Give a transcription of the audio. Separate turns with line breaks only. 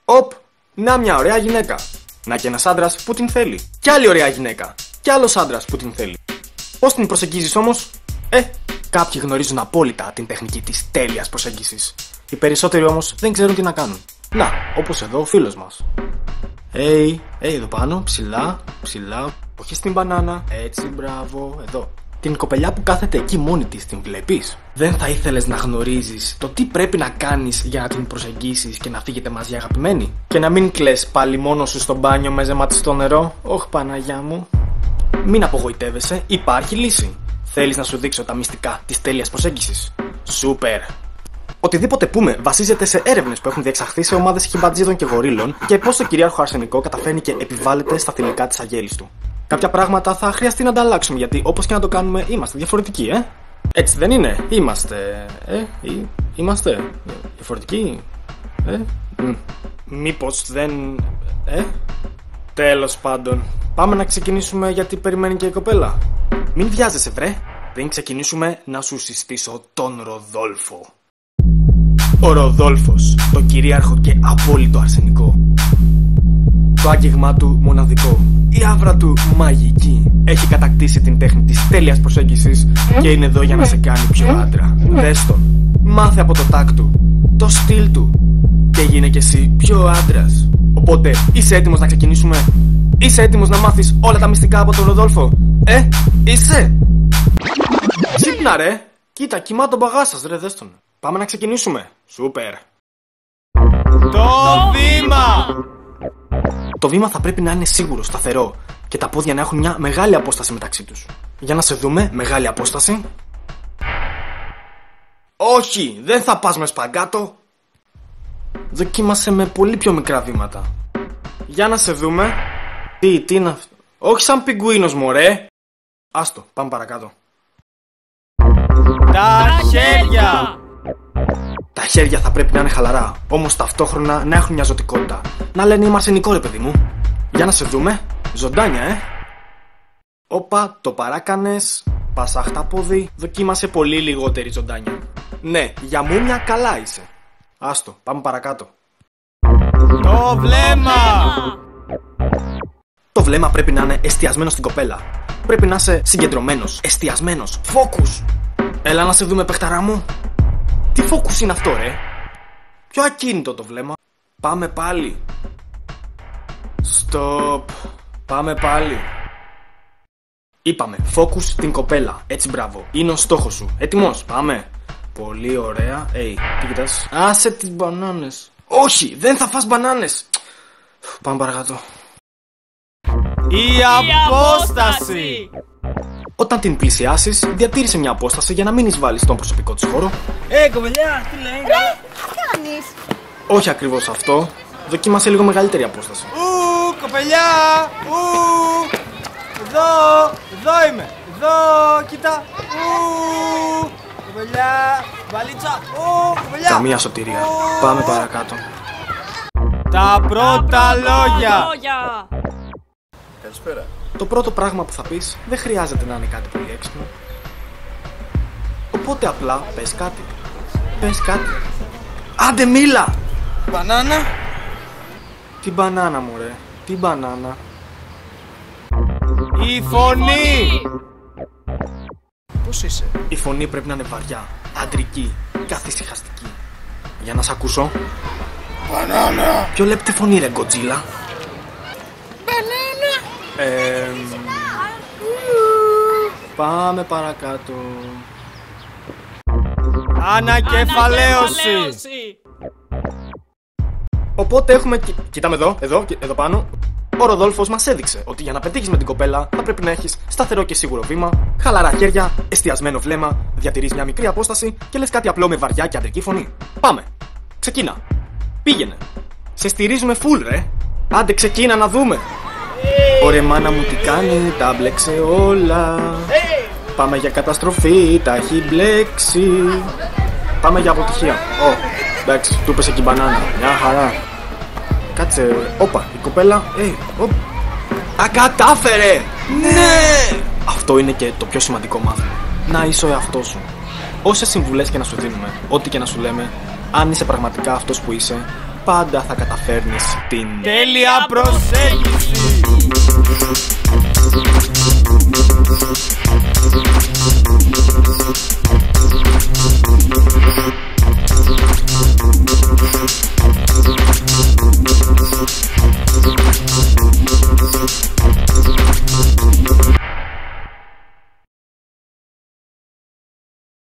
Οπ, να μια ωραία γυναίκα. Να και ένας άντρας που την θέλει. Κι άλλη ωραία γυναίκα. Κι άλλος άντρας που την θέλει. Πώς την προσεγγίζεις όμως? Κάποιοι γνωρίζουν απόλυτα την τεχνική της τέλειας προσέγγισης. Οι περισσότεροι όμως δεν ξέρουν τι να κάνουν. Να, όπως εδώ ο φίλος μας. Εδώ πάνω, ψηλά, ψηλά. Όχι στην μπανάνα. Έτσι, μπράβο, εδώ. Την κοπελιά που κάθεται εκεί μόνη της, την βλέπεις? Δεν θα ήθελες να γνωρίζεις το τι πρέπει να κάνεις για να την προσεγγίσεις και να φύγετε μαζί αγαπημένοι? Και να μην κλαις πάλι μόνος σου στο μπάνιο με ζεματιστό νερό? Όχι, Παναγιά μου. Μην απογοητεύεσαι, υπάρχει λύση. Θέλεις να σου δείξω τα μυστικά της τέλειας προσέγγισης? Σούπερ! Οτιδήποτε πούμε βασίζεται σε έρευνες που έχουν διεξαχθεί σε ομάδες χιμπατζίδων και γορίλων και πώς το κυρίαρχο αρσενικό καταφέρνει και επιβάλλεται στα θηλυκά της αγέλης του. Κάποια πράγματα θα χρειαστεί να τα αλλάξουμε γιατί όπως και να το κάνουμε είμαστε διαφορετικοί, Έτσι δεν είναι? Είμαστε διαφορετικοί, Μήπως δεν... Τέλος πάντων, πάμε να ξεκινήσουμε γιατί περιμένει και η κοπέλα. Μην βιάζεσαι βρε, πριν ξεκινήσουμε να σου συστήσω τον Ροδόλφο. Ο Ροδόλφος, το κυρίαρχο και απόλυτο αρσενικό. Το άγγιγμά του μοναδικό, η άβρα του μαγική. Έχει κατακτήσει την τέχνη της τέλειας προσέγγισης και είναι εδώ για να σε κάνει πιο άντρα. Δες τον, μάθε από το τάκ του, το στυλ του και γίνε κι εσύ πιο άντρας. Οπότε, είσαι έτοιμος να ξεκινήσουμε? Είσαι έτοιμος να μάθεις όλα τα μυστικά από τον Ροδόλφο? Είσαι? Ξύπνα ρε, κοίτα, κοιμά τον μπαγάσας ρε, δες τον. Πάμε να ξεκινήσουμε. Σούπερ.
Το βήμα!
Το βήμα θα πρέπει να είναι σίγουρο, σταθερό και τα πόδια να έχουν μια μεγάλη απόσταση μεταξύ τους. Για να σε δούμε, μεγάλη απόσταση. Όχι, δεν θα πας με σπαγκάτο. Δοκίμασε με πολύ πιο μικρά βήματα. Για να σε δούμε. Τι είναι αυτό? Όχι σαν πιγκουίνος μωρέ. Άστο, πάμε παρακάτω.
Τα χέρια!
Τα χέρια θα πρέπει να είναι χαλαρά, όμως ταυτόχρονα να έχουν μια ζωτικότητα. Να λένε είμαι αρσενικό ρε παιδί μου. Για να σε δούμε. Ζωντάνια Όπα, το παράκανες. Πασάχτα πόδι. Δοκίμασε πολύ λιγότερη ζωντάνια. Ναι, για μούνια καλά είσαι. Άστο, πάμε παρακάτω.
Το βλέμμα!
Το βλέμμα πρέπει να είναι εστιασμένο στην κοπέλα. Πρέπει να είσαι συγκεντρωμένος, εστιασμένος. Φόκους. Έλα να σε δούμε παιχταρά μου. Τι φόκους είναι αυτό ρε? Πιο ακίνητο το βλέμμα. Πάμε πάλι. Στοπ. Πάμε πάλι. Είπαμε, focus στην κοπέλα. Έτσι μπράβο, είναι ο στόχος σου. Έτοιμος, πάμε. Πολύ ωραία. Τι κοιτάς? Άσε τις μπανάνες. Όχι, δεν θα φας μπανάνες. Πάμε παρακάτω.
Η απόσταση!
Όταν την πλησιάσεις, διατήρησε μια απόσταση για να μην εισβάλλεις στον προσωπικό της χώρο.
Κοπελιά, τι λέει?
Τι κάνεις?
Όχι ακριβώς αυτό. Δοκίμασε λίγο μεγαλύτερη απόσταση.
Κοπελιά! Εδώ είμαι! Εδώ, κοίτα! Κοπελιά! Βαλίτσα! Κοπελιά!
Καμία σωτηρία. Πάμε παρακάτω.
Τα πρώτα λόγια!
Καλησπέρα.
Το πρώτο πράγμα που θα πεις δεν χρειάζεται να είναι κάτι πολύ έξυπνο. Οπότε απλά πες κάτι. Πες κάτι. Άντε μίλα!
Μπανάνα!
Τι μπανάνα μωρέ, τι μπανάνα?
Η φωνή!
Πώς είσαι?
Η φωνή πρέπει να είναι βαριά, αντρική, καθησυχαστική. Για να σ' ακούσω.
Μπανάνα!
Πιο λεπτή φωνή ρε Γκοτζίλα.
Μπανάνα!
Πάμε παρακάτω.
Ανακεφαλαίωση!
Οπότε έχουμε... Κοίταμε εδώ πάνω. Ο Ροδόλφος μας έδειξε ότι για να πετύχεις με την κοπέλα θα πρέπει να έχεις σταθερό και σίγουρο βήμα, χαλαρά χέρια, εστιασμένο βλέμμα, διατηρείς μια μικρή απόσταση και λες κάτι απλό με βαριά και αντρική φωνή. Πάμε! Ξεκίνα! Πήγαινε! Σε στηρίζουμε full ρε! Άντε ξεκίνα να δούμε! Ωραία μάνα μου τι κάνει, τα μπλέξε όλα. Πάμε για καταστροφή, τα έχει μπλέξει. Πάμε για αποτυχία. Εντάξει, του είπες εκεί μπανάνα. Μια χαρά. Κάτσε, όπα, η κοπέλα. Ακατάφερε! Ναι! Αυτό είναι και το πιο σημαντικό μάθημα. Να είσαι ο εαυτός σου. Όσες συμβουλές και να σου δίνουμε, ό,τι και να σου λέμε, αν είσαι πραγματικά αυτός που είσαι, πάντα θα καταφέρνεις την
τέλεια προσέγγιση.